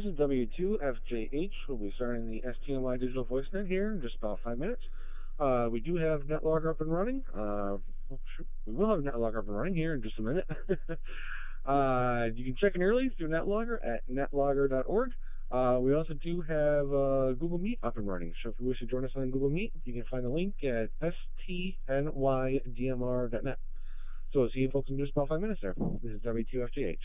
This is W2FJH. We'll be starting the STNY Digital Voice Net here in just about 5 minutes. We do have NetLogger up and running. We will have NetLogger up and running here in just a minute. You can check in early through NetLogger at netlogger.org. We also do have Google Meet up and running. So if you wish to join us on Google Meet, you can find the link at stnydmr.net. So we'll see you folks in just about 5 minutes there. This is W2FJH.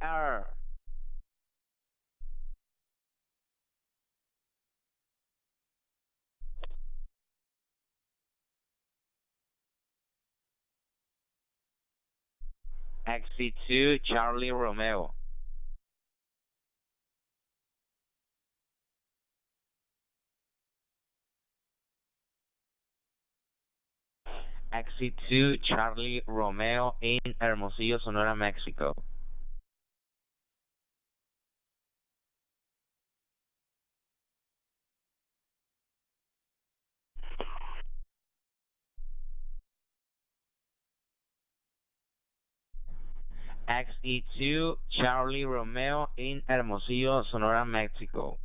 R XC2 Charlie Romeo XC2 Charlie Romeo in Hermosillo, Sonora, Mexico. XE2 Charlie Romeo in Hermosillo, Sonora, Mexico.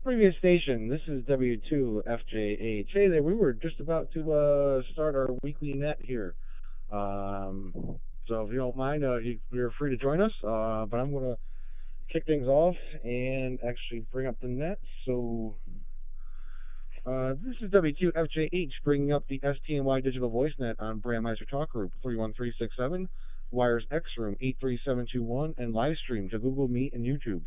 Previous station, this is W2FJH. Hey there, we were just about to start our weekly net here. So if you don't mind, you're free to join us. But I'm going to kick things off and actually bring up the net. So this is W2FJH bringing up the STNY Digital Voice Net on Brandmeister Talk Group 31367, Wires X Room 83721, and live stream to Google Meet and YouTube.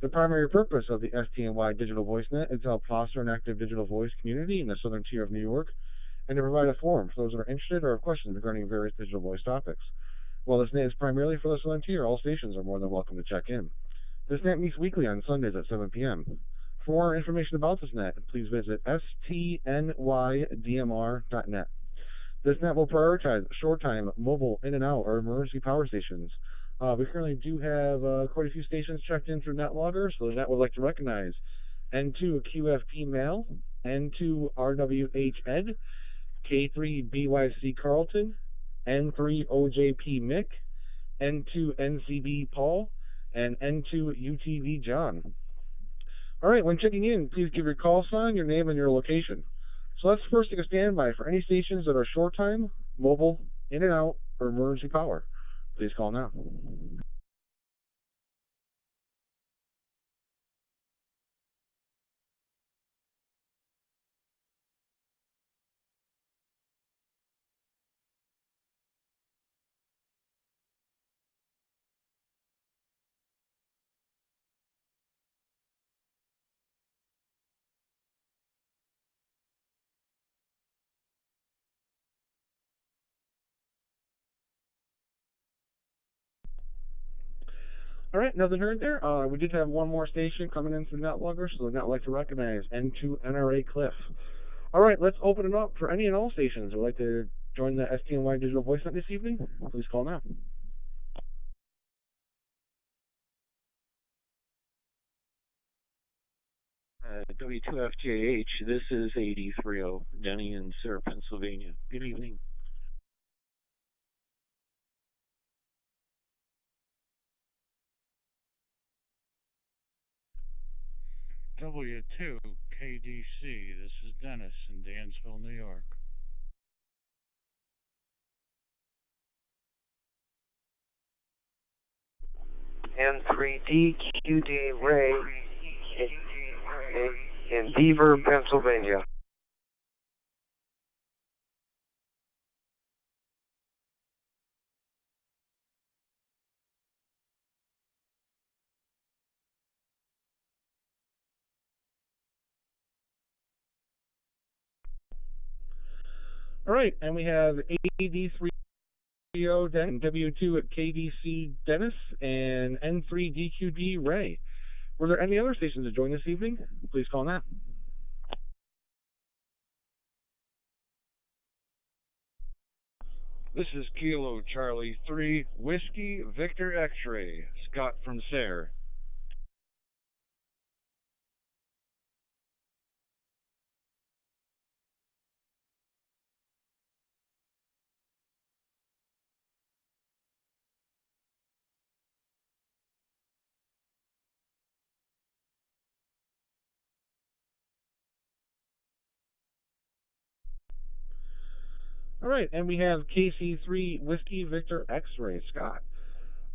The primary purpose of the STNY Digital Voice Net is to help foster an active digital voice community in the southern tier of New York and to provide a forum for those that are interested or have questions regarding various digital voice topics. While this net is primarily for the southern tier, all stations are more than welcome to check in. This net meets weekly on Sundays at 7 p.m. For more information about this net, please visit stnydmr.net. This net will prioritize short time, mobile, in and out, or emergency power stations. We currently do have quite a few stations checked in through NetLogger, so the net would like to recognize N2 QFP Mail, N2 RWH Ed, K3 BYC Carlton, N3 OJP Mick, N2 NCB Paul, and N2 UTV John. All right, when checking in, please give your call sign, your name, and your location. So let's first take a standby for any stations that are short time, mobile, in and out, or emergency power. Please call now. All right, nothing heard there. We did have one more station coming in through NetLogger, so the net would like to recognize N2 NRA Cliff. All right, let's open it up for any and all stations who would like to join the STNY Digital Voice Net this evening. Please call now. W2FJH, this is 830 Denny in Sarah, Pennsylvania. Good evening. W2 KDC, this is Dennis in Dansville, New York. N3DQD Ray in Beaver, Pennsylvania. All right, and we have AD3O Dennis, W2 at KDC Dennis, and N3DQD Ray. Were there any other stations to join this evening? Please call now. This is Kilo Charlie 3 Whiskey Victor X-Ray, Scott from Sayre. All right, and we have KC3 Whiskey Victor X-Ray Scott.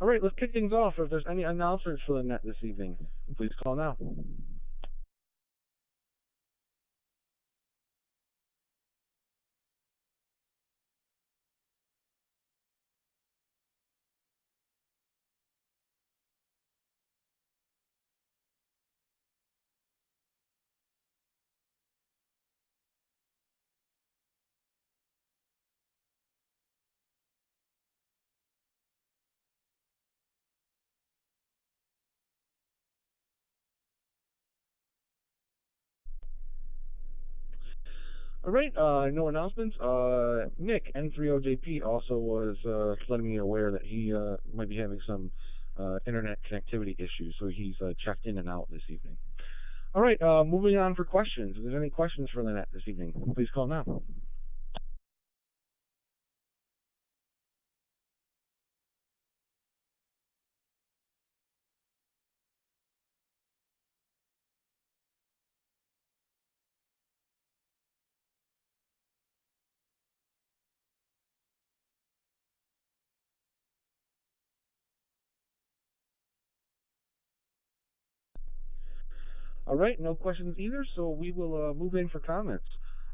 All right, let's kick things off. If there's any announcements for the net this evening, please call now. All right, no announcements. Nick, N30JP, also was letting me aware that he might be having some internet connectivity issues, so he's checked in and out this evening. All right, moving on for questions. If there's any questions for the net this evening, please call now. All right, no questions either, so we will move in for comments.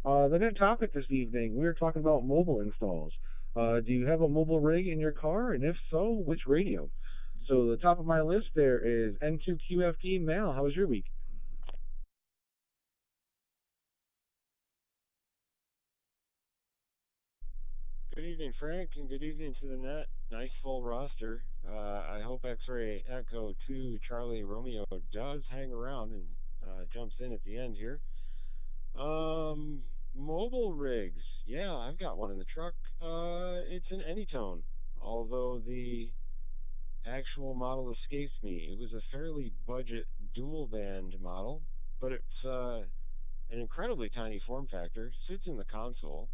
The net topic this evening, we are talking about mobile installs. Do you have a mobile rig in your car, and if so, which radio? So the top of my list there is N2QFT Mail. How was your week? Good evening, Frank, and good evening to the net. Nice full roster. I hope X-Ray Echo 2 Charlie Romeo does hang around, and jumps in at the end here. Um, Mobile rigs. Yeah, I've got one in the truck. It's an Anytone, although the actual model escapes me. It was a fairly budget dual band model, but it's an incredibly tiny form factor. Sits in the console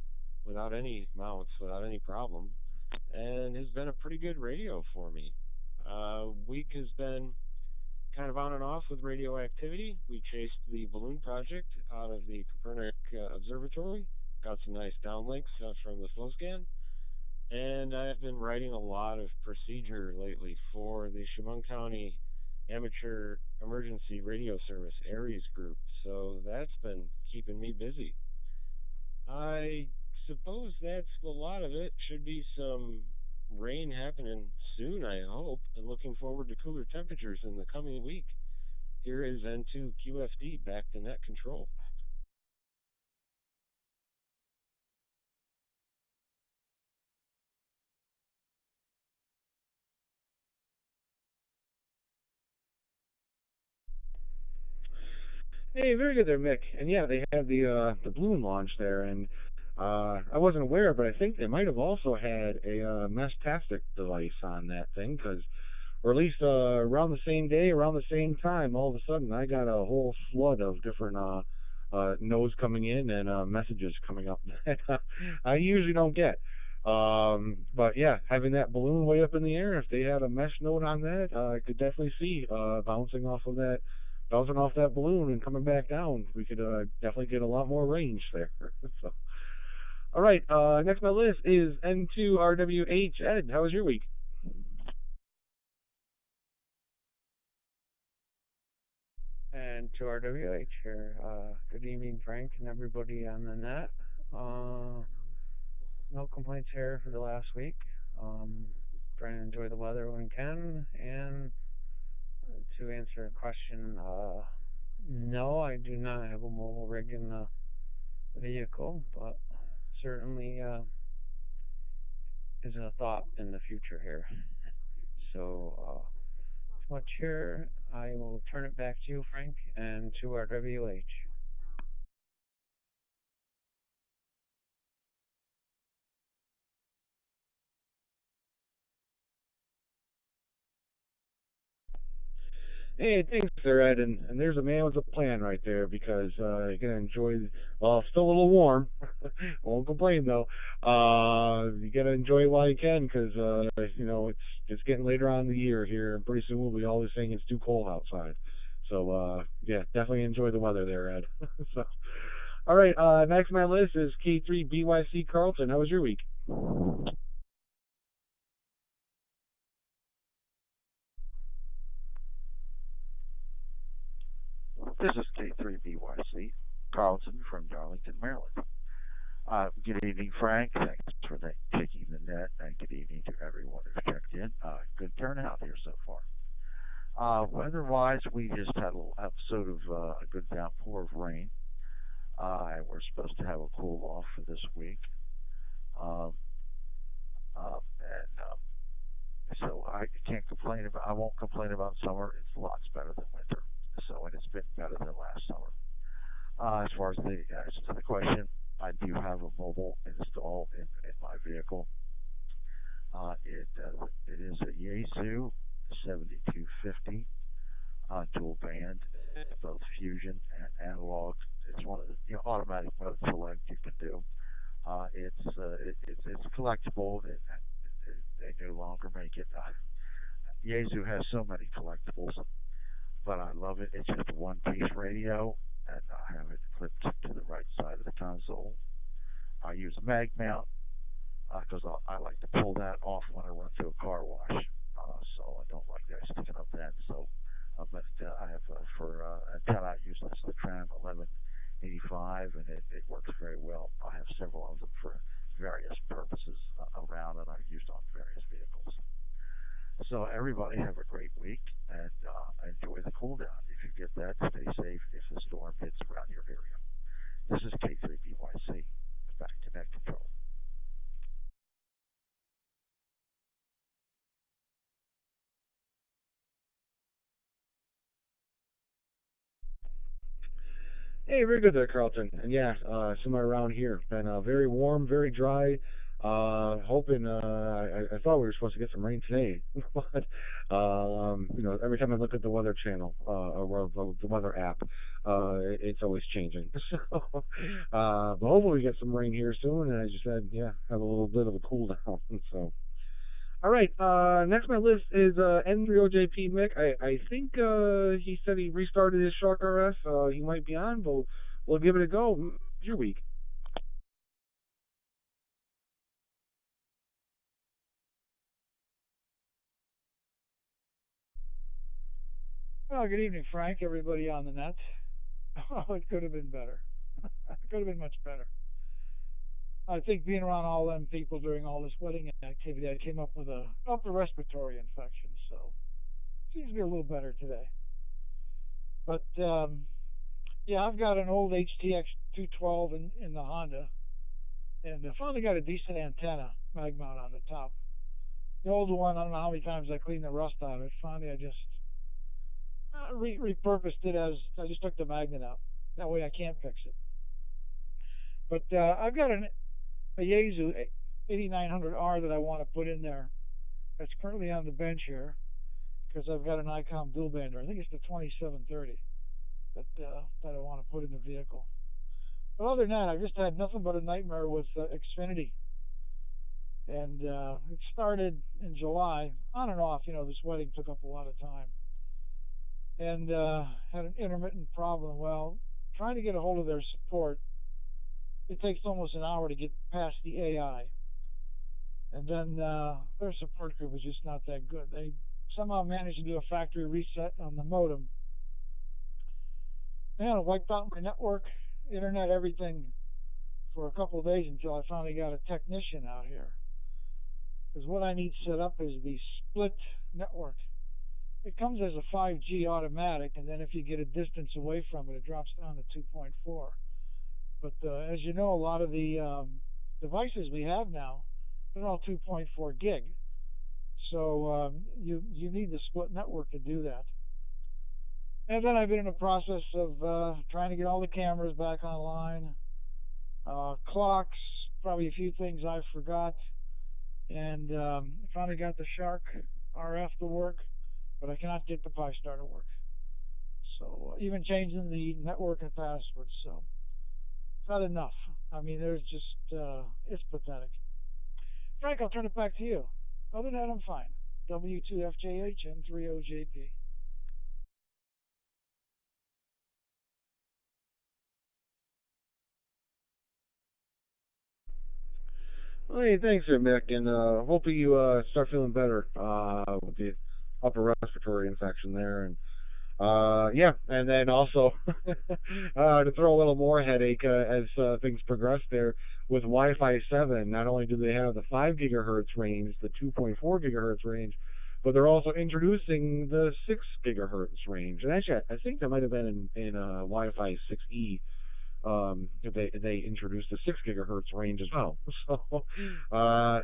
without any mounts, without any problem, and has been a pretty good radio for me. Week has been kind of on and off with radioactivity. We chased the balloon project out of the Copernic Observatory, got some nice downlinks from the slow scan, and I've been writing a lot of procedure lately for the Chemung County Amateur Emergency Radio Service Aries group. So that's been keeping me busy. I suppose that's a lot of it. Should be some rain happening soon, I hope, and looking forward to cooler temperatures in the coming week. Here is N2 QFD back to net control. Hey, very good there, Mick. And yeah, they had the balloon launch there, and I wasn't aware, but I think they might have also had a Mestastic device on that thing, because or at least around the same day, around the same time, all of a sudden I got a whole flood of different nodes coming in and messages coming up that I usually don't get. But yeah, having that balloon way up in the air, if they had a mesh node on that, I could definitely see bouncing off that balloon and coming back down. We could definitely get a lot more range there. So, all right, next on my list is N2RWH. Ed, how was your week? And to RWH here. Good evening, Frank, and everybody on the net. No complaints here for the last week. Trying to enjoy the weather when we can. And to answer a question, no, I do not have a mobile rig in the vehicle, but certainly is a thought in the future here. So, much here. I will turn it back to you, Frank, and to our WH. Hey, thanks, sir, Ed. And there's a man with a plan right there because you're gonna enjoy. Well, it's still a little warm. Won't complain though. You gotta enjoy it while you can because it's getting later on in the year here, and pretty soon we'll be always saying it's too cold outside. So yeah, definitely enjoy the weather there, Ed. So, all right. Next on my list is K3 BYC Carlton. How was your week? This is K3BYC, Carlton from Darlington, Maryland. Good evening, Frank. Thanks for taking the net, and good evening to everyone who's checked in. Good turnout here so far. Weather-wise, we just had a little episode of a good downpour of rain. We're supposed to have a cool off for this week. Um, and so I won't complain about summer. It's lots better than winter. So, and it's been better than last summer. As far as the answer to the question, I do have a mobile installed in my vehicle. It is a Yaesu 7250 dual band, both fusion and analog. It's one of the automatic mode select you can do. It's collectible. They no longer make it. Yaesu has so many collectibles, but I love it. It's just a one-piece radio, and I have it clipped to the right side of the console. I use a mag mount because I like to pull that off when I run to a car wash. So I don't like that sticking up that. So, but I have for antenna, I use this the Tram 1185, and it works very well. I have several of them for various purposes around, and I've used on various vehicles. So everybody have a great week and enjoy the cool down. If you get that, stay safe if the storm hits around your area. This is K3BYC. Back to net control. Hey, very good there, Carlton. And yeah, similar around here. Been very warm, very dry. Hoping. I thought we were supposed to get some rain today, but every time I look at the weather channel or the weather app, it's always changing. But hopefully we get some rain here soon. And as you said, yeah, have a little bit of a cool down. So. All right. Next on my list is N3OJP Mick. I think he said he restarted his Shark RS. He might be on, but we'll give it a go. Your week. Well, good evening, Frank, everybody on the net. Oh, it could have been better. It could have been much better. I think being around all them people during all this wedding activity, I came up with a upper respiratory infection, so seems to be a little better today. But yeah, I've got an old HTX 212 in the Honda, and I finally got a decent antenna mag mount on the top. The older one, I don't know how many times I cleaned the rust out of it. Finally, I just repurposed it as I just took the magnet out. That way I can't fix it. But I've got a Yaesu 8900R that I want to put in there. That's currently on the bench here because I've got an ICOM dual bander. I think it's the 2730 that I want to put in the vehicle. But other than that, I've just had nothing but a nightmare with Xfinity. And it started in July, on and off. This wedding took up a lot of time. And had an intermittent problem. Well, trying to get a hold of their support, it takes almost an hour to get past the AI. And then their support group is just not that good. They somehow managed to do a factory reset on the modem. And it wiped out my network, internet, everything for a couple of days until I finally got a technician out here. Because what I need set up is the split network. It comes as a 5G automatic, and then if you get a distance away from it, it drops down to 2.4. But as you know, a lot of the devices we have now, they're all 2.4 gig. So you need the split network to do that. And then I've been in the process of trying to get all the cameras back online, clocks, probably a few things I forgot, and finally got the Shark RF to work, but I cannot get the Pi-Star to work. So even changing the network and passwords, so it's not enough. I mean, there's just, it's pathetic. Frank, I'll turn it back to you. Other than that, I'm fine. W2FJH and 30JP. Well, hey, thanks, there, Mick, and hopefully you start feeling better with the upper respiratory infection there, and yeah, and then also to throw a little more headache as things progress there with Wi-Fi 7. Not only do they have the 5 gigahertz range, the 2.4 gigahertz range, but they're also introducing the 6 gigahertz range. And actually, I think that might have been in Wi-Fi 6E. They introduced the 6 gigahertz range as well. So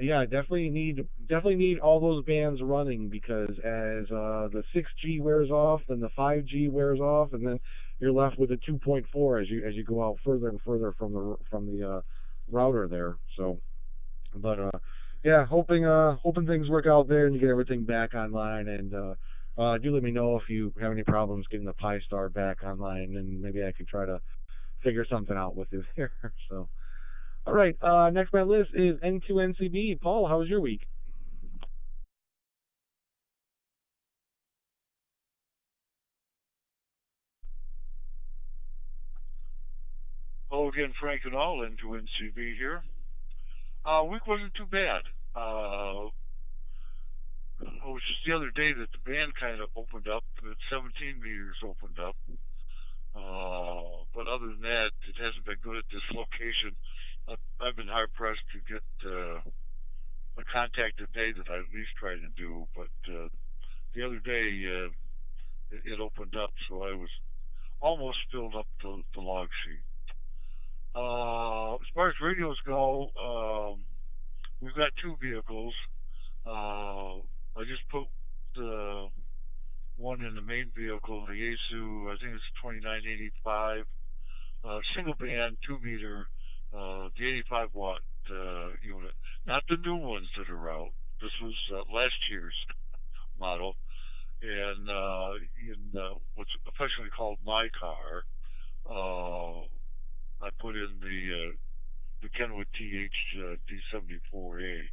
yeah, definitely need all those bands running, because as the 6G wears off, then the 5G wears off, and then you're left with a 2.4 as you go out further and further from the router there. So, but yeah, hoping things work out there and you get everything back online, and do let me know if you have any problems getting the Pi-Star back online, and maybe I can try to figure something out with you there. So, all right. Next on my list is N2NCB. Paul, how was your week? Hello again, Frank and all, N2NCB here. Week wasn't too bad. It was just the other day that the band kind of opened up, the 17 meters opened up. But other than that, it hasn't been good at this location. I've been hard pressed to get a contact a day that I at least try to do. But the other day, it opened up, so I was almost filled up the log sheet. As far as radios go, we've got two vehicles. I just put the one in the main vehicle, the Yaesu, I think it's 2985. single band 2 meter, the 85 watt unit, not the new ones that are out. This was last year's model, and in what's affectionately called my car, I put in the Kenwood TH D74A,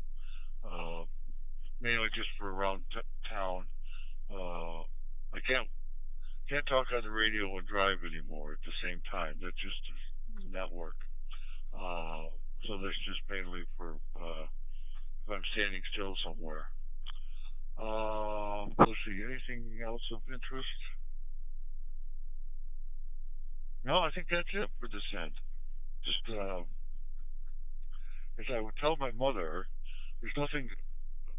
mainly just for around town. I can't talk on the radio and drive anymore at the same time. That just does not work. So that's just mainly for if I'm standing still somewhere. Let's see, anything else of interest? No, I think that's it for this end. Just as I would tell my mother, there's nothing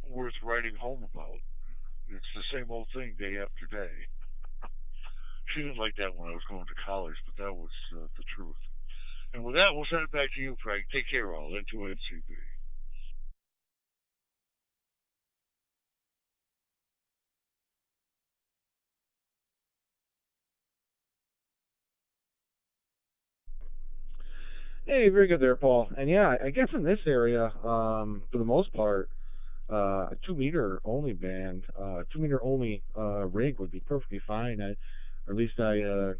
worth writing home about. It's the same old thing day after day. She didn't like that when I was going to college, but that was the truth. And with that, we'll send it back to you, Frank. Take care, all. Into NCB. Hey, very good there, Paul. And yeah, I guess in this area, for the most part, a 2 meter only band, 2 meter only rig would be perfectly fine. Or at least I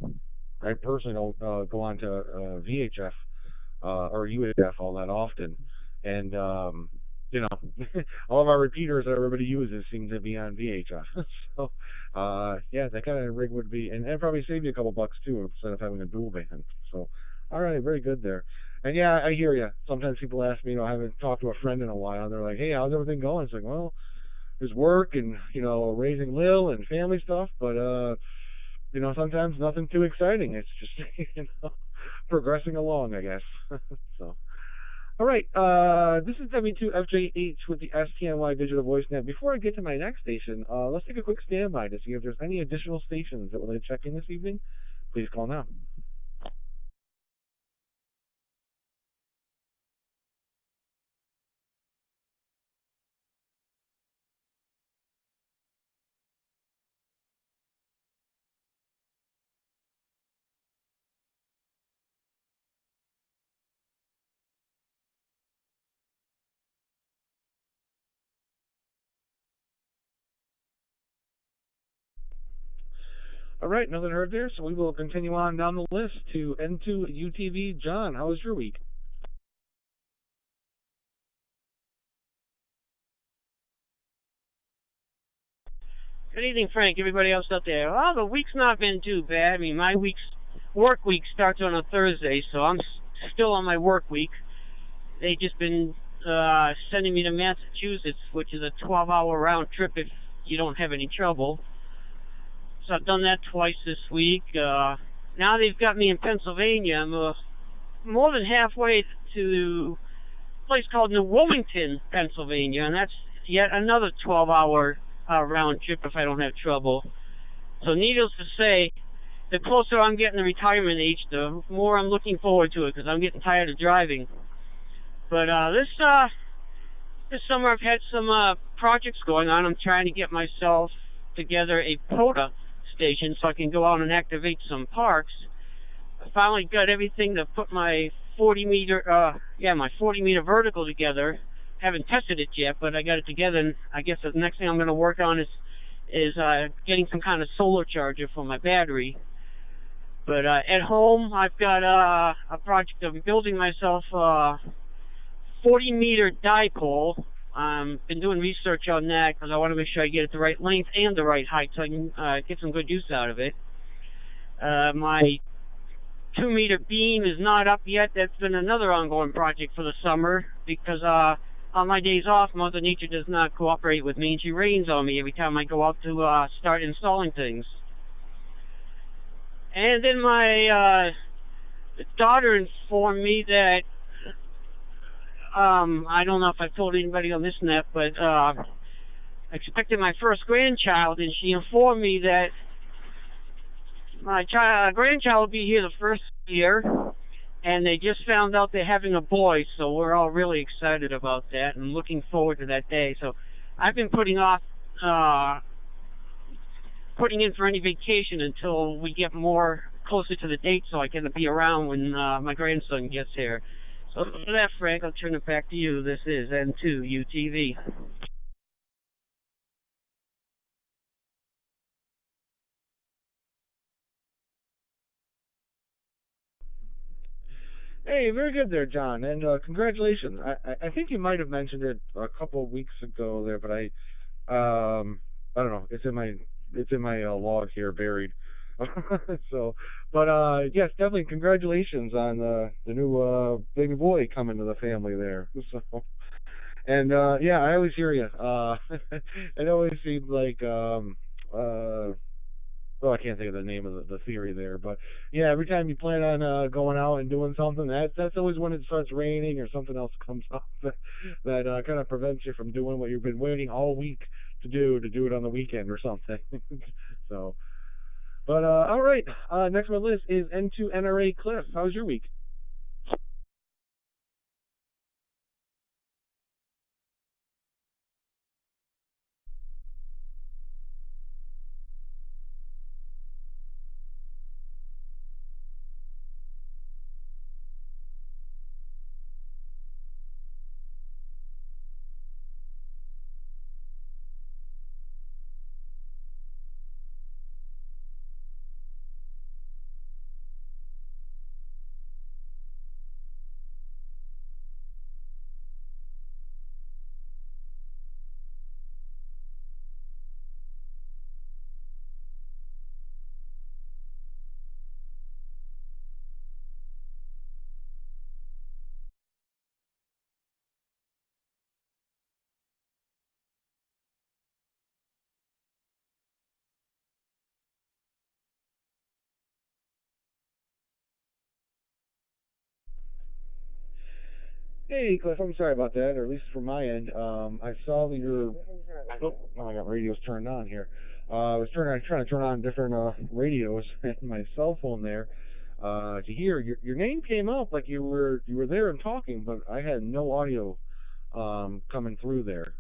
personally don't go on to VHF or UHF all that often, and you know, all of our repeaters that everybody uses seem to be on VHF. So yeah, that kind of rig would be, and it'd probably save you a couple bucks too instead of having a dual band. So all right, very good there. And yeah, I hear you. Sometimes people ask me, I haven't talked to a friend in a while. They're like, "Hey, how's everything going?" It's like, well, there's work and raising Lil and family stuff, but sometimes nothing too exciting. It's just progressing along, I guess. So, all right, this is W2FJH with the STNY Digital Voice Net. Before I get to my next station, let's take a quick standby to see if there's any additional stations that would like to check in this evening. Please call now. All right, nothing heard there, so we will continue on down the list to N2 UTV. John, how was your week? Good evening, Frank. Everybody else out there. Well, the week's not been too bad. I mean, my work week starts on a Thursday, so I'm still on my work week. They've just been sending me to Massachusetts, which is a 12-hour round trip if you don't have any trouble. So I've done that twice this week. Now they've got me in Pennsylvania. I'm more than halfway to a place called New Wilmington, Pennsylvania, and that's yet another 12-hour round trip if I don't have trouble. So needless to say, the closer I'm getting to retirement age, the more I'm looking forward to it because I'm getting tired of driving. But this summer I've had some projects going on. I'm trying to get myself together a POTA station so I can go out and activate some parks. I finally got everything to put my 40-meter vertical together. Haven't tested it yet, but I got it together, and I guess the next thing I'm going to work on is getting some kind of solar charger for my battery. But at home, I've got a project of building myself a 40-meter dipole. Been doing research on that because I want to make sure I get it the right length and the right height so I can get some good use out of it. My 2-meter beam is not up yet. That's been another ongoing project for the summer because on my days off, Mother Nature does not cooperate with me, and she rains on me every time I go out to start installing things. And then my daughter informed me that I don't know if I've told anybody on this net, but I expected my first grandchild, and she informed me that my grandchild will be here the first year, and they just found out they're having a boy, so we're all really excited about that and looking forward to that day. So I've been putting off putting in for any vacation until we get more closer to the date so I can be around when my grandson gets here. So for that, Frank, I'll turn it back to you. This is N2 UTV. Hey, very good there, John, and congratulations. I think you might have mentioned it a couple of weeks ago there, but I don't know. It's in my log here buried. So, but yes, definitely congratulations on the new baby boy coming to the family there. So, and yeah, I always hear you. It always seems like well, I can't think of the name of the theory there, but yeah, every time you plan on going out and doing something, that's always when it starts raining or something else comes up that kind of prevents you from doing what you've been waiting all week to do it on the weekend or something. So, but all right, next on my list is N2NRA Cliff. How was your week? Hey, Cliff, I'm sorry about that, or at least from my end. I saw that your oh, I got radios turned on here. I was trying to turn on different radios in my cell phone there to hear your name came up like you were there and talking, but I had no audio coming through there.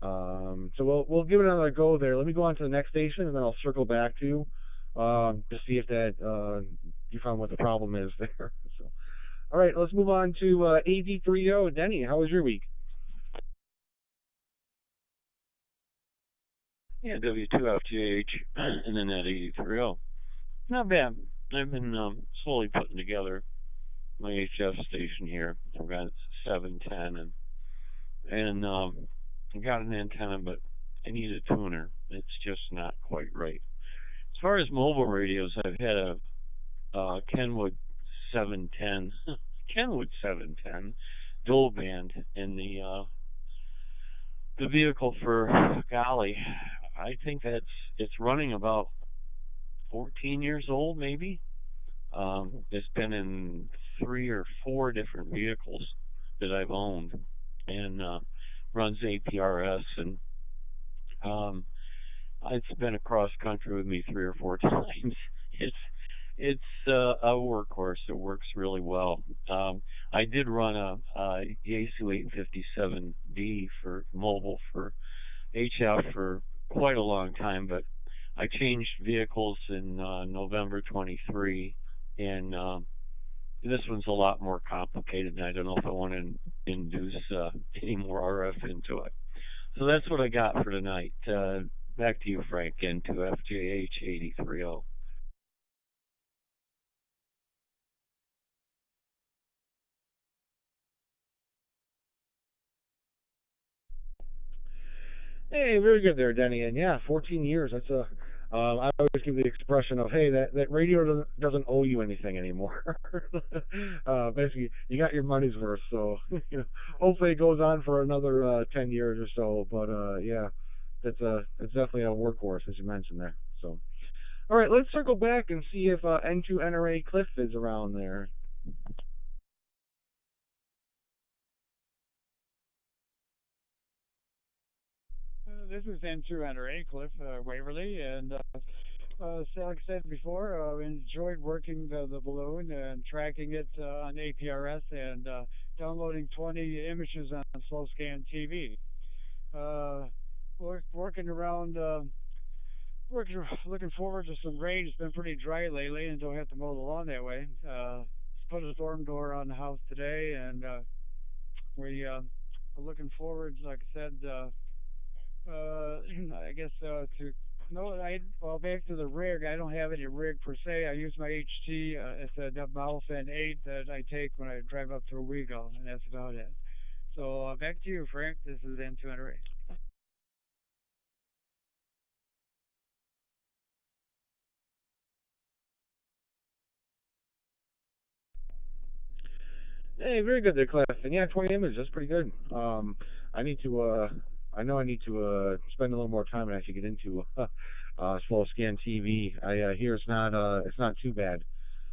So we'll give it another go there. Let me go on to the next station and then I'll circle back to you to see if that you found what the problem is there. So. All right, let's move on to AD30. Denny, how was your week? Yeah, W2FGH and then that 83O. Not bad. I've been slowly putting together my HF station here. I've got 710 and I got an antenna, but I need a tuner. It's just not quite right. As far as mobile radios, I've had a Kenwood 710, Kenwood 710 dual band in the vehicle for golly, I think it's running about 14 years old maybe. It's been in 3 or 4 different vehicles that I've owned and runs APRS and um, it's been across country with me 3 or 4 times. It's it's a workhorse. It works really well. I did run a Yaesu 857D for mobile for HF for quite a long time, but I changed vehicles in November 23, and this one's a lot more complicated, and I don't know if I want to induce any more RF into it. So that's what I got for tonight. Back to you, Frank, and to FJH 830. Hey, very good there, Denny. And yeah, 14 years. That's a. I always give the expression of, hey, that radio doesn't owe you anything anymore. Basically, you got your money's worth. So, hopefully it goes on for another 10 years or so. But yeah, it's definitely a workhorse as you mentioned there. So, all right, let's circle back and see if N2NRA Cliff is around there. This is N2NRA Cliff Waverly, and so like I said before, enjoyed working the balloon and tracking it on APRS and downloading 20 images on slow scan TV. Working around looking forward to some rain. It's been pretty dry lately, and don't have to mow the lawn that way. Put a storm door on the house today, and we are looking forward, like I said, I guess to no, back to the rig. I don't have any rig per se. I use my HT. It's a Mouse N8 that I take when I drive up to Owego, and that's about it. So back to you, Frank. This is N200. Hey, very good there, Cliff. And yeah, 20 images, that's pretty good. I need to, I know I need to, spend a little more time and actually get into, slow scan TV. I, hear it's not too bad,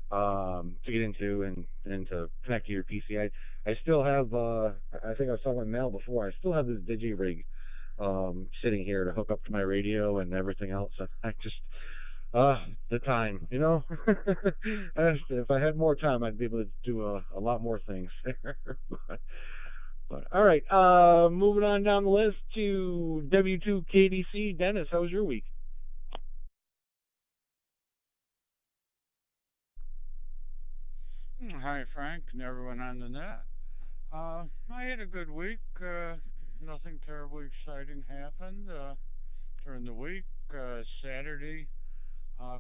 to get into and to connect to your PC. I still have, I think I was talking with Mel before, I still have this DigiRig, sitting here to hook up to my radio and everything else. I just, the time, you know. If I had more time, I'd be able to do a lot more things there. but all right, moving on down the list to W2KDC. Dennis, how was your week? Hi, Frank, and everyone on the net. I had a good week. Nothing terribly exciting happened during the week. Saturday,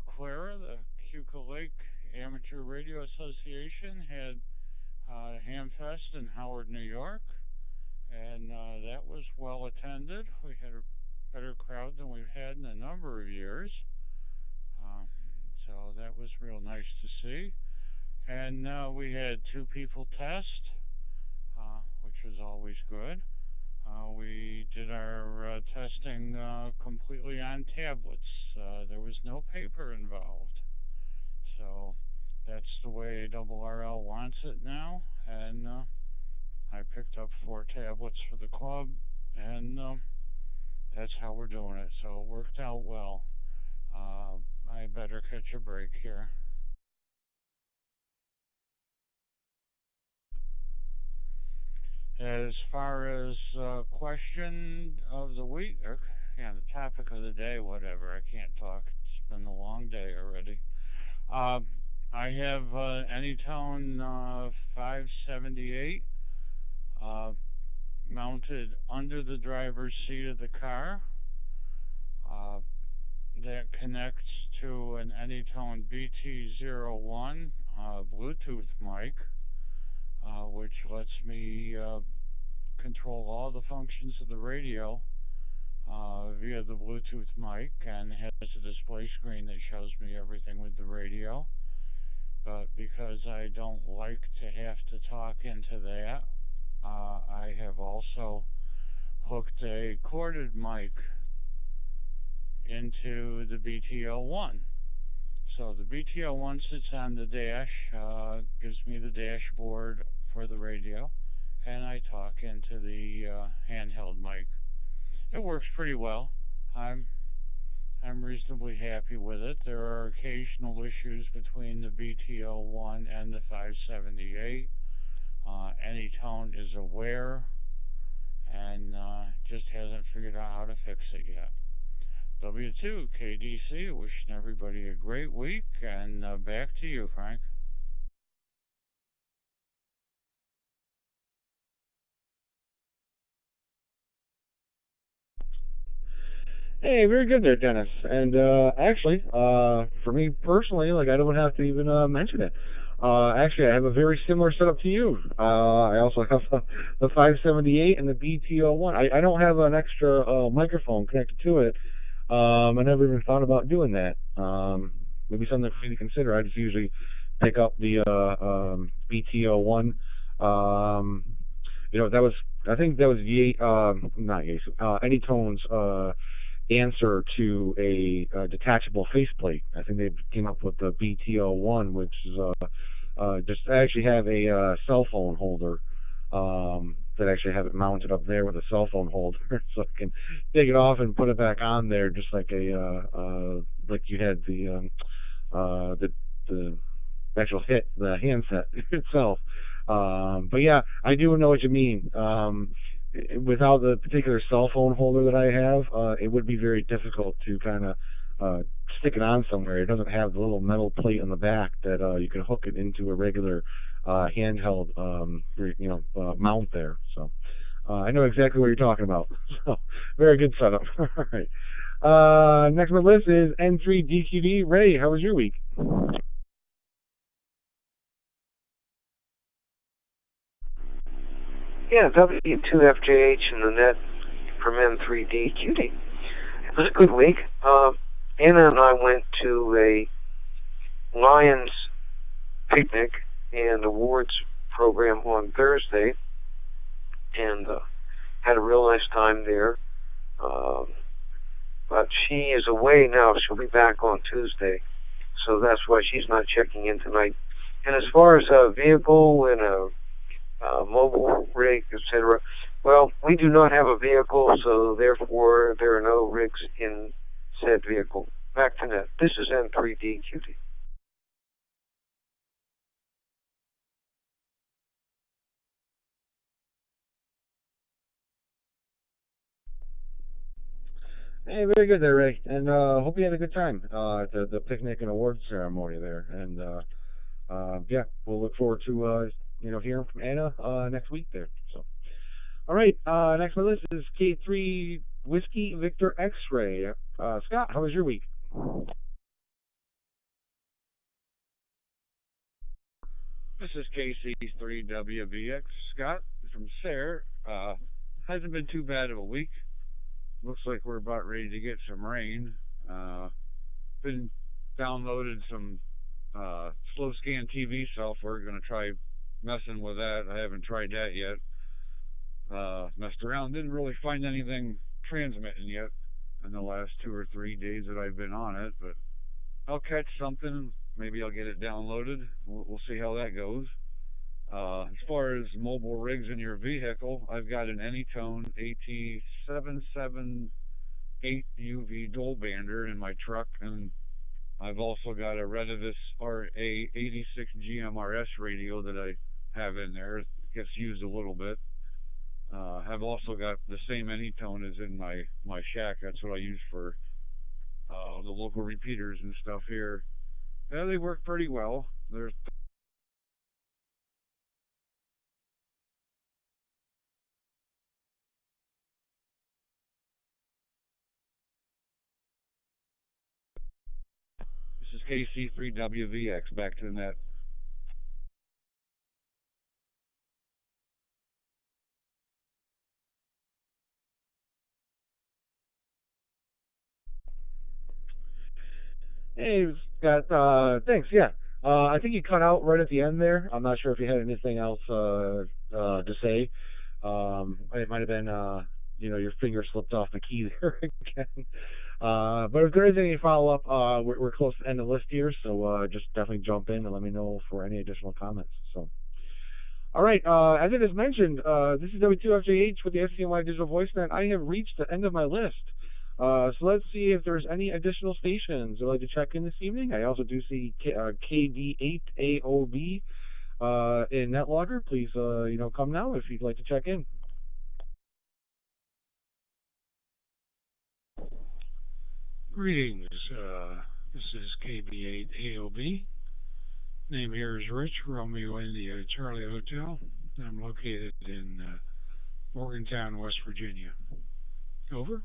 Clara, the Cuca Lake Amateur Radio Association, had Hamfest in Howard, New York, and that was well attended. We had a better crowd than we've had in a number of years, um, so that was real nice to see. And we had two people test, which was always good. We did our testing completely on tablets. There was no paper involved. So that's the way RRL wants it now. And I picked up 4 tablets for the club, and that's how we're doing it. So it worked out well. I better catch a break here. As far as question of the week, or yeah, the topic of the day, whatever. I can't talk. It's been a long day already. Uh, I have Anytone 578 uh, mounted under the driver's seat of the car. Uh, that connects to an Anytone BT01 Bluetooth mic, which lets me control all the functions of the radio via the Bluetooth mic, and has a display screen that shows me everything with the radio. But because I don't like to have to talk into that, I have also hooked a corded mic into the BT01. So the BT01 sits on the dash, gives me the dashboard for the radio, and I talk into the handheld mic. It works pretty well. I'm reasonably happy with it. There are occasional issues between the BT01 and the 578. Anytone is aware and just hasn't figured out how to fix it yet. W2KDC, wishing everybody a great week, and back to you, Frank. Hey, very good there, Dennis. And actually, for me personally, like I don't have to even mention it. Actually, I have a very similar setup to you. I also have the 578 and the BT01. I don't have an extra microphone connected to it. I never even thought about doing that. Maybe something for me to consider. I just usually pick up the BT01. That was, I think that was not Yates, Anytone's answer to a detachable faceplate. I think they came up with the BT01, which is just actually have a cell phone holder that actually have it mounted up there with a cell phone holder, so I can take it off and put it back on there, just like like you had the actual the handset itself. But yeah, I do know what you mean. Without the particular cell phone holder that I have, it would be very difficult to kind of uh, stick it on somewhere. It doesn't have the little metal plate on the back that you can hook it into a regular handheld mount there. So I know exactly what you're talking about. So very good setup. All right. Next on the list is N3DQD. Ray, how was your week? Yeah, W2FJH in the net from N3DQD. It was a good week. Anna and I went to a Lions picnic and awards program on Thursday, and had a real nice time there. But she is away now. She'll be back on Tuesday, so that's why she's not checking in tonight. And as far as a vehicle and a mobile rig, etc., well, we do not have a vehicle, so therefore there are no rigs in said vehicle. Back to net. This is N3DQD. Hey, very good there, Ray. And hope you had a good time at the picnic and awards ceremony there. And yeah, we'll look forward to hearing from Anna next week there. So, all right. Next on the list is K3 Whiskey Victor X-Ray. Scott, how was your week? This is KC3WVX Scott from Sayre. Hasn't been too bad of a week. Looks like we're about ready to get some rain. Been downloaded some slow scan TV software. Gonna try messing with that. I haven't tried that yet. Messed around. Didn't really find anything transmitting yet in the last 2 or 3 days that I've been on it, but I'll catch something. Maybe I'll get it downloaded. We'll see how that goes. As far as mobile rigs in your vehicle, I've got an Anytone AT778 UV dual bander in my truck, and I've also got a Retevis RA86 GMRS radio that I have in there. It gets used a little bit. I've also got the same Anytone as in my shack. That's what I use for the local repeaters and stuff here. Yeah, they work pretty well. There's This is KC3WVX. Back to the net. Hey, Scott. Thanks. Yeah. I think you cut out right at the end there. I'm not sure if you had anything else to say. It might have been, your finger slipped off the key there again. But if there is any follow up, we're close to the end of the list here, so just definitely jump in and let me know for any additional comments. So, all right. As it is mentioned, this is W2FJH with the STNY Digital VoiceNet. I have reached the end of my list. So let's see if there's any additional stations I'd like to check in this evening. I also do see KD8AOB in NetLogger. Please, come now if you'd like to check in. Greetings. This is KB8AOB. Name here is Rich, Romeo India Charlie Hotel. I'm located in Morgantown, West Virginia. Over.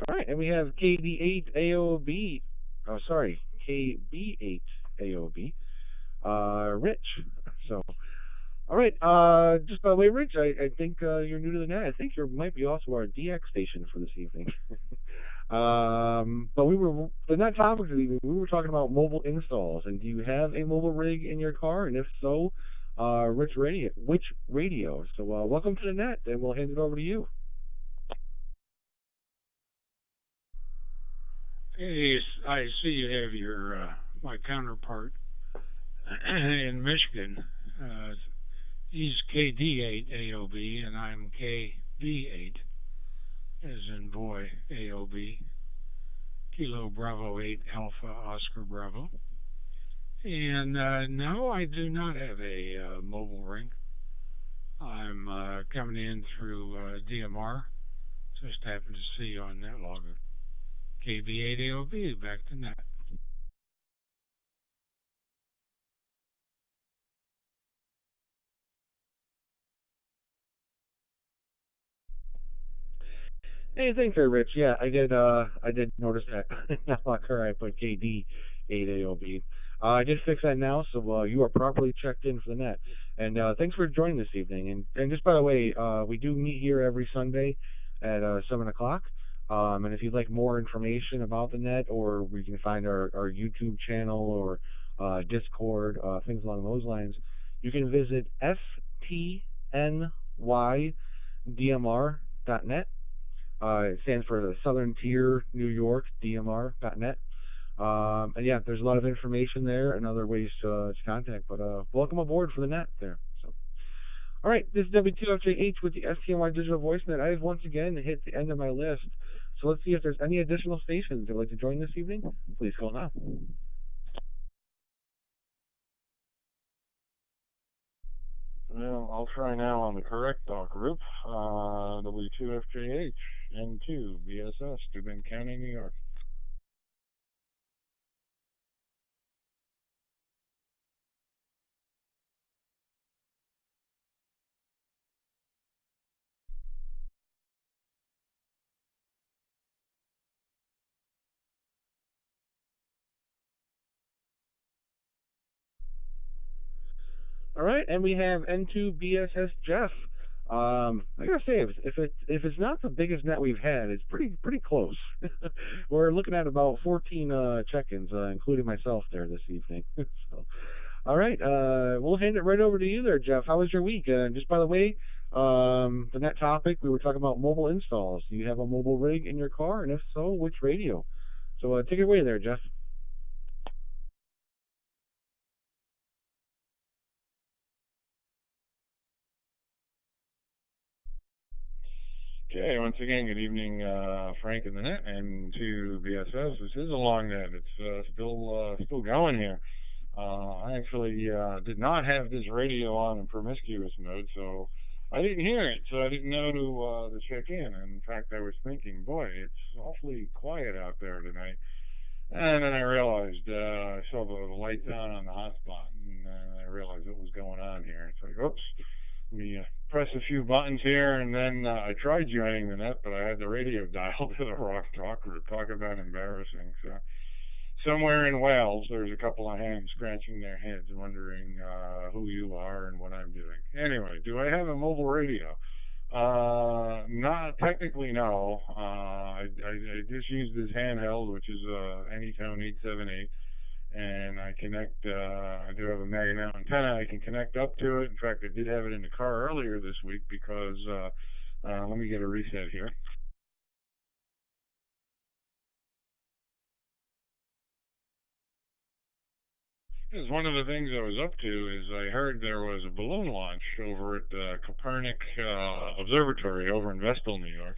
All right, and we have KD8AOB. Oh, sorry, KB8AOB. Rich. So, all right. Just by the way, Rich, I think you're new to the net. I think you might be also our DX station for this evening. But the net topic this evening, we were talking about mobile installs. And do you have a mobile rig in your car? And if so, which radio? So, welcome to the net, and we'll hand it over to you. Hey, I see you have your my counterpart in Michigan. He's KD8 AOB, and I'm KB8, as in boy AOB. Kilo Bravo 8 Alpha Oscar Bravo. And no, I do not have a mobile ring. I'm coming in through DMR. Just happened to see on that logger. KB8AOB, back to net. Hey, thanks there, Rich. Yeah, I did notice that. Not Locker, I put KD 8AOB. I did fix that now, so you are properly checked in for the net. And thanks for joining this evening. And just by the way, we do meet here every Sunday at 7 o'clock. And if you'd like more information about the net, or we can find our YouTube channel or Discord, things along those lines, you can visit STNY it stands for the Southern Tier New York, DMR.net. And yeah, there's a lot of information there and other ways to contact. But welcome aboard for the net there. So, all right, this is W2FJH with the STNY Digital Voice Net. I have once again hit the end of my list. So let's see if there's any additional stations that would like to join this evening. Please call now. Well, I'll try now on the correct dock group. W2FJH N2 BSS, Steuben County, New York. All right, and we have N2BSS Jeff. I gotta say, if it's not the biggest net we've had, it's pretty close. We're looking at about 14 check-ins, including myself there this evening. So, all right, we'll hand it right over to you there, Jeff. How was your week? Just by the way, the net topic, we were talking about mobile installs. Do you have a mobile rig in your car, and if so, which radio? So take it away there, Jeff. Okay, once again, good evening, Frank in the net, and to BSS. This is a long net. It's still going here. I actually did not have this radio on in promiscuous mode, so I didn't hear it, so I didn't know to check in. And in fact, I was thinking, boy, it's awfully quiet out there tonight. And then I realized I saw the lights on the hotspot, and I realized what was going on here. It's like, oops. Let me press a few buttons here, and then I tried joining the net, but I had the radio dialed to the wrong talk group. Talk about embarrassing. So somewhere in Wales, there's a couple of hands scratching their heads, wondering who you are and what I'm doing. Anyway, do I have a mobile radio? Not technically, no. I just use this handheld, which is Anytone 878. And I connect, I do have a magnet mount antenna I can connect up to it. In fact, I did have it in the car earlier this week because, let me get a reset here. Because one of the things I was up to is I heard there was a balloon launch over at Copernic Observatory over in Vestal, New York.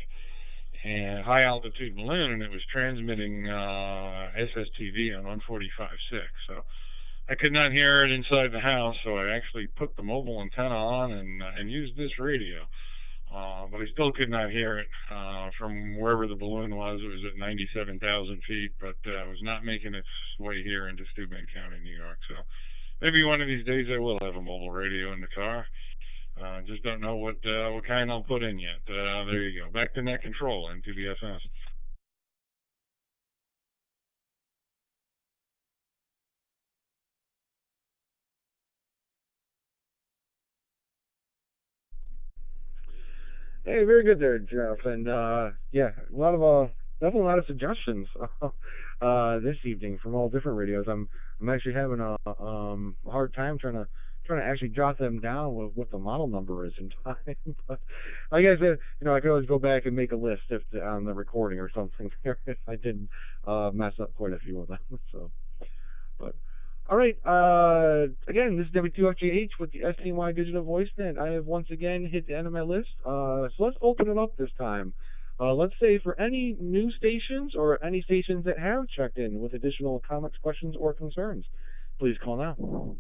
And high altitude balloon, and it was transmitting SSTV on 145.6. So I could not hear it inside the house, so I actually put the mobile antenna on and used this radio. But I still could not hear it from wherever the balloon was. It was at 97,000 feet, but it was not making its way here into Steuben County, New York. So maybe one of these days I will have a mobile radio in the car. Just don't know what kind I'll put in yet. There you go. Back to net control and to BSS. Hey, very good there, Jeff. And yeah, a lot of definitely a lot of suggestions this evening from all different radios. I'm actually having a hard time trying to actually jot them down with what the model number is in time. But like I said, I could always go back and make a list if on the recording or something there if I didn't mess up quite a few of them. So, but All right. Again, this is W2FGH with the STNY Digital Voice Net. I have once again hit the end of my list. So let's open it up this time. Let's say for any new stations or any stations that have checked in with additional comments, questions, or concerns, please call now.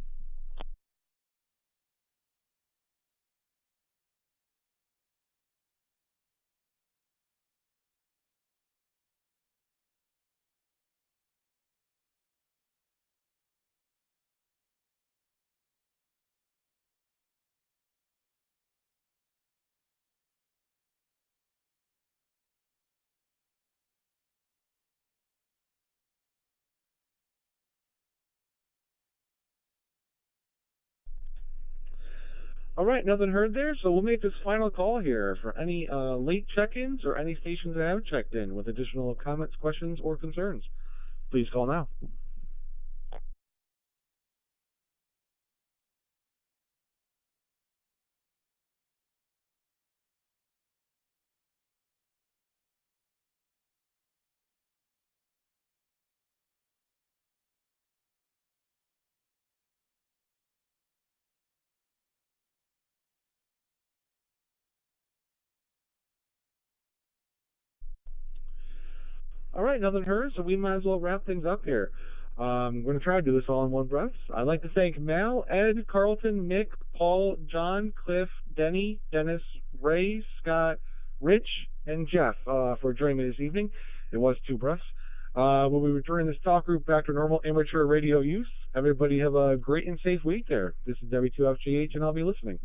All right, nothing heard there, so we'll make this final call here for any late check-ins or any stations that have checked in with additional comments, questions, or concerns. Please call now. All right, nothing heard, so we might as well wrap things up here. I'm going to try to do this all in one breath. I'd like to thank Mal, Ed, Carlton, Mick, Paul, John, Cliff, Denny, Dennis, Ray, Scott, Rich, and Jeff for joining me this evening. It was 2 breaths. When we return this talk group back to normal amateur radio use, everybody have a great and safe week there. This is W2FGH, and I'll be listening.